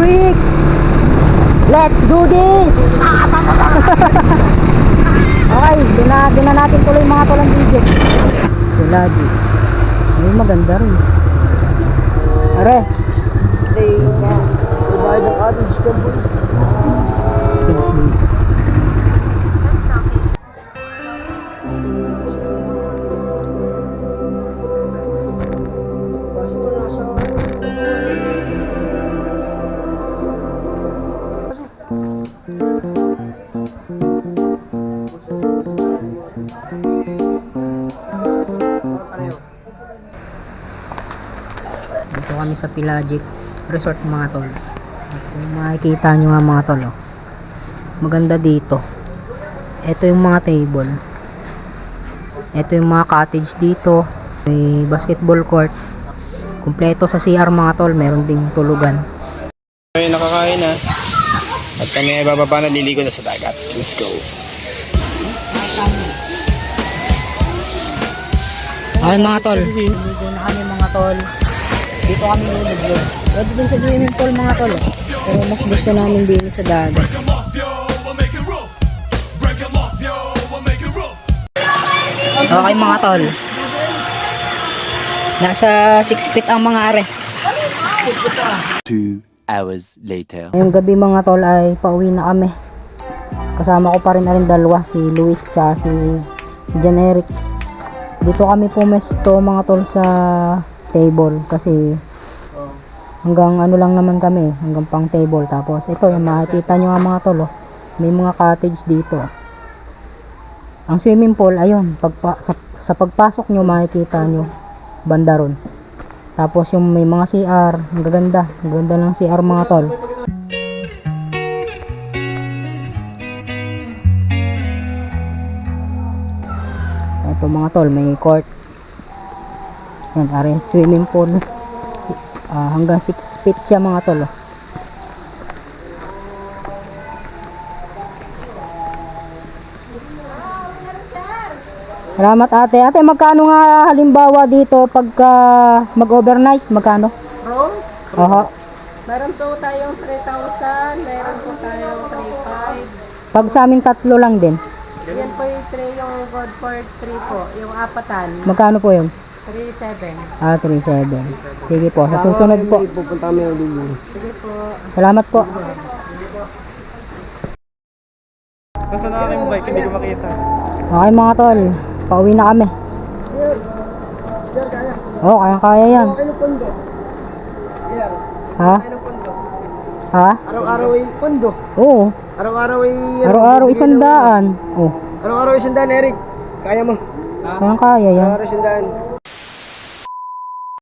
Eric! Let's do this! Okay, din na natin tuloy mga tol ang video. Lagi. Ay, maganda rin. Are. Day na. Provide ang cottage temple. Kids me. Dito kami sa Pelagic Resort mga tol. Kung makikita nyo nga mga tol, oh. Maganda dito. Ito yung mga table. Ito yung mga cottage dito. May basketball court. Kumpleto sa CR mga tol. Meron ding tulugan. Okay, nakakain na. At kami ay bababa na, liligo na sa dagat. Let's go. Okay mga tol. Liligo na kami mga tol. Dito kami nililigo. Pwede din sa swimming pool mga tol. Pero mas gusto namin din sa dagat. Okay mga tol. Nasa 6 feet ang mga are. 2 hours later. Ngayong gabi mga tol ay pauwi na kami. Kasama ko pa rin na rin dalawa, si Luis tsaka si Jan Eric. Dito kami pumesto mga tol sa table kasi hanggang ano lang naman kami, hanggang pang table. Tapos ito yung makikita nyo nga mga tol, oh. May mga cottage dito. Ang swimming pool ayun, sa pagpasok nyo makikita nyo banda ron. Tapos yung may mga CR, ang gaganda ng CR mga tol. Ito mga tol, may court. Yan, are swimming pool. Hanggang 6 feet siya mga tol, oh. Salamat ate. Ate, magkano nga halimbawa dito pagka mag-overnight? Magkano? Room? Oho. Meron po tayong 3,000, meron po tayong 3,500. Pag sa amin tatlo lang din. Yan po yung 3, yung God for 3 po, yung apatan, Magkano po yun? 3,700. 3,700. Sige po, sa susunod po. Pupunta kami ng liligo. Sige po. Salamat po. Basta na aking bike, hindi ko makita. Okay mga tol, pauwi na kami. Oh, kaya yan. Ano pondo? Ha? Ano pondo? Ha? Araw-araw ay pondo. Oo. Araw-araw ay... Araw-araw 100. Oh, Araw-araw ay 100, Eric. Kaya mo. kaya yan. Araw-araw 100.